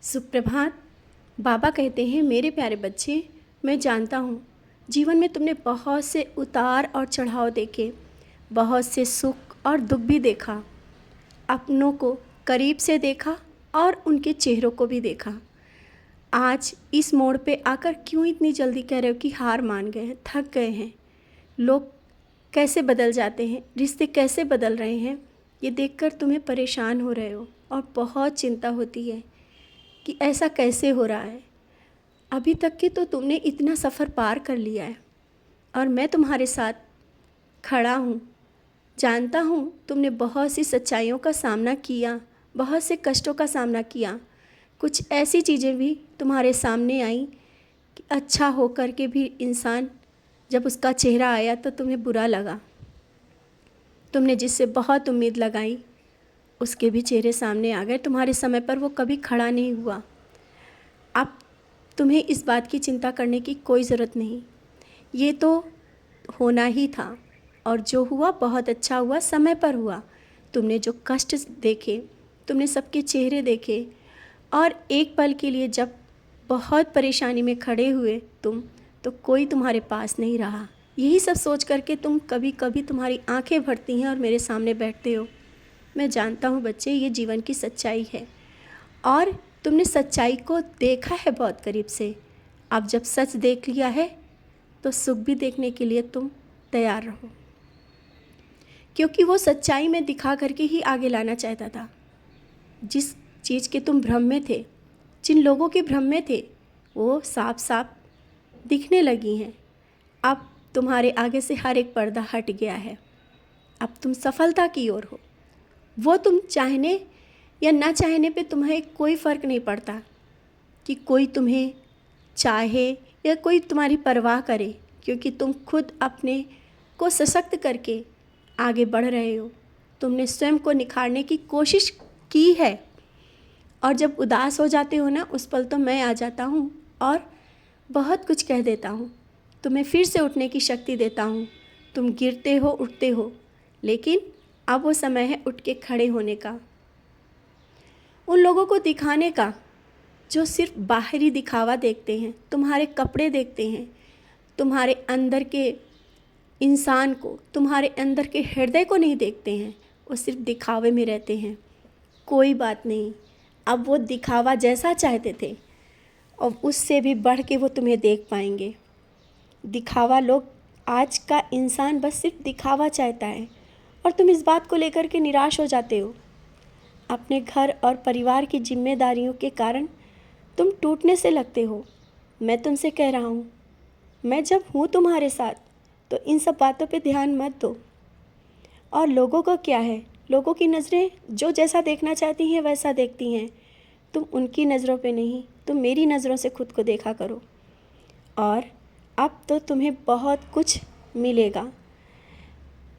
सुप्रभात। बाबा कहते हैं, मेरे प्यारे बच्चे, मैं जानता हूँ जीवन में तुमने बहुत से उतार और चढ़ाव देखे, बहुत से सुख और दुख भी देखा, अपनों को करीब से देखा और उनके चेहरों को भी देखा। आज इस मोड़ पे आकर क्यों इतनी जल्दी कह रहे हो कि हार मान गए हैं, थक गए हैं? लोग कैसे बदल जाते हैं, रिश्ते कैसे बदल रहे हैं, ये देखकर तुम्हें परेशान हो रहे हो और बहुत चिंता होती है कि ऐसा कैसे हो रहा है। अभी तक के तो तुमने इतना सफ़र पार कर लिया है और मैं तुम्हारे साथ खड़ा हूँ। जानता हूँ तुमने बहुत सी सच्चाइयों का सामना किया, बहुत से कष्टों का सामना किया। कुछ ऐसी चीज़ें भी तुम्हारे सामने आई कि अच्छा होकर के भी इंसान जब उसका चेहरा आया तो तुम्हें बुरा लगा। तुमने जिससे बहुत उम्मीद लगाई उसके भी चेहरे सामने आ गए, तुम्हारे समय पर वो कभी खड़ा नहीं हुआ। अब तुम्हें इस बात की चिंता करने की कोई ज़रूरत नहीं, ये तो होना ही था और जो हुआ बहुत अच्छा हुआ, समय पर हुआ। तुमने जो कष्ट देखे, तुमने सबके चेहरे देखे और एक पल के लिए जब बहुत परेशानी में खड़े हुए तुम, तो कोई तुम्हारे पास नहीं रहा। यही सब सोच करके तुम कभी कभी तुम्हारी आंखें भरती हैं और मेरे सामने बैठते हो। मैं जानता हूँ बच्चे, ये जीवन की सच्चाई है और तुमने सच्चाई को देखा है बहुत करीब से। अब जब सच देख लिया है तो सुख भी देखने के लिए तुम तैयार रहो, क्योंकि वो सच्चाई में दिखा करके ही आगे लाना चाहता था। जिस चीज़ के तुम भ्रम में थे, जिन लोगों के भ्रम में थे, वो साफ साफ दिखने लगी हैं। अब तुम्हारे आगे से हर एक पर्दा हट गया है। अब तुम सफलता की ओर हो। वो तुम चाहने या ना चाहने पे तुम्हें कोई फ़र्क नहीं पड़ता कि कोई तुम्हें चाहे या कोई तुम्हारी परवाह करे, क्योंकि तुम खुद अपने को सशक्त करके आगे बढ़ रहे हो। तुमने स्वयं को निखारने की कोशिश की है और जब उदास हो जाते हो ना, उस पल तो मैं आ जाता हूँ और बहुत कुछ कह देता हूँ। तुम्हें फिर से उठने की शक्ति देता हूँ। तुम गिरते हो, उठते हो, लेकिन अब वो समय है उठ के खड़े होने का, उन लोगों को दिखाने का जो सिर्फ बाहरी दिखावा देखते हैं, तुम्हारे कपड़े देखते हैं, तुम्हारे अंदर के इंसान को, तुम्हारे अंदर के हृदय को नहीं देखते हैं। वो सिर्फ दिखावे में रहते हैं। कोई बात नहीं, अब वो दिखावा जैसा चाहते थे और उससे भी बढ़ के वो तुम्हें देख पाएंगे। दिखावा, लोग आज का इंसान बस सिर्फ दिखावा चाहता है और तुम इस बात को लेकर के निराश हो जाते हो। अपने घर और परिवार की जिम्मेदारियों के कारण तुम टूटने से लगते हो। मैं तुमसे कह रहा हूँ, मैं जब हूँ तुम्हारे साथ तो इन सब बातों पे ध्यान मत दो। और लोगों का क्या है, लोगों की नज़रें जो जैसा देखना चाहती हैं वैसा देखती हैं। तुम उनकी नज़रों पे नहीं, तुम मेरी नज़रों से खुद को देखा करो। और अब तो तुम्हें बहुत कुछ मिलेगा।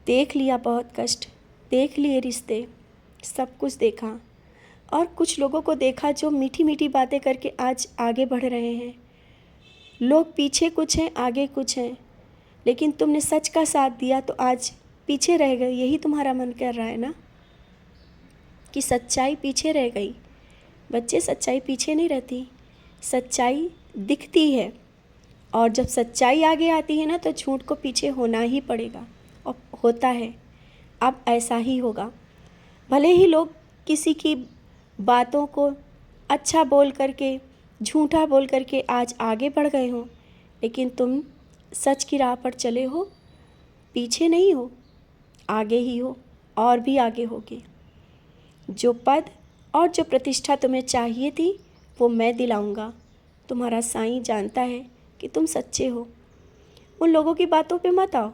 देख लिया बहुत कष्ट, देख लिए रिश्ते, सब कुछ देखा और कुछ लोगों को देखा जो मीठी मीठी बातें करके आज आगे बढ़ रहे हैं। लोग पीछे कुछ हैं, आगे कुछ हैं, लेकिन तुमने सच का साथ दिया तो आज पीछे रह गए। यही तुम्हारा मन कर रहा है ना कि सच्चाई पीछे रह गई। बच्चे, सच्चाई पीछे नहीं रहती, सच्चाई दिखती है और जब सच्चाई आगे आती है ना तो झूठ को पीछे होना ही पड़ेगा और होता है। अब ऐसा ही होगा। भले ही लोग किसी की बातों को अच्छा बोल करके, झूठा बोल करके आज आगे बढ़ गए हो, लेकिन तुम सच की राह पर चले हो, पीछे नहीं हो, आगे ही हो और भी आगे होगे। जो पद और जो प्रतिष्ठा तुम्हें चाहिए थी वो मैं दिलाऊंगा। तुम्हारा साईं जानता है कि तुम सच्चे हो। उन लोगों की बातों पे मत आओ,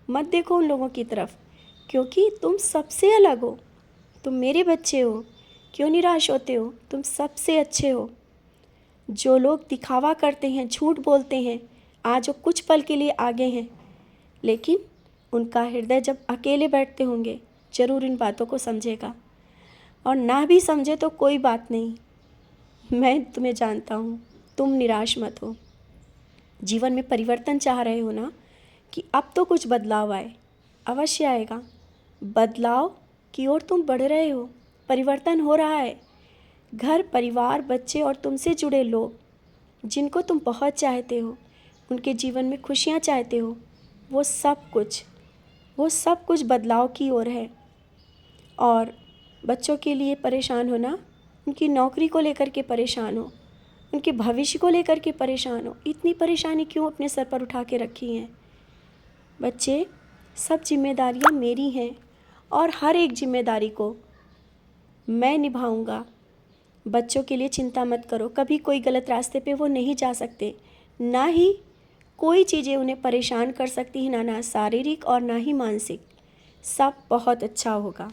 मत देखो उन लोगों की तरफ, क्योंकि तुम सबसे अलग हो। तुम मेरे बच्चे हो, क्यों निराश होते हो? तुम सबसे अच्छे हो। जो लोग दिखावा करते हैं, झूठ बोलते हैं, आज वो कुछ पल के लिए आगे हैं, लेकिन उनका हृदय जब अकेले बैठते होंगे ज़रूर इन बातों को समझेगा। और ना भी समझे तो कोई बात नहीं, मैं तुम्हें जानता हूँ। तुम निराश मत हो। जीवन में परिवर्तन चाह रहे हो ना कि अब तो कुछ बदलाव आए, अवश्य आएगा। बदलाव की ओर तुम बढ़ रहे हो, परिवर्तन हो रहा है, घर परिवार, बच्चे और तुमसे जुड़े लोग जिनको तुम बहुत चाहते हो, उनके जीवन में खुशियाँ चाहते हो, वो सब कुछ बदलाव की ओर है। और बच्चों के लिए परेशान हो ना, उनकी नौकरी को लेकर के परेशान हो, उनके भविष्य को लेकर के परेशान हो, इतनी परेशानी क्यों अपने सर पर उठा के रखी हैं? बच्चे, सब जिम्मेदारियाँ मेरी हैं और हर एक जिम्मेदारी को मैं निभाऊंगा। बच्चों के लिए चिंता मत करो, कभी कोई गलत रास्ते पे वो नहीं जा सकते, ना ही कोई चीज़ें उन्हें परेशान कर सकती हैं, ना शारीरिक और ना ही मानसिक। सब बहुत अच्छा होगा।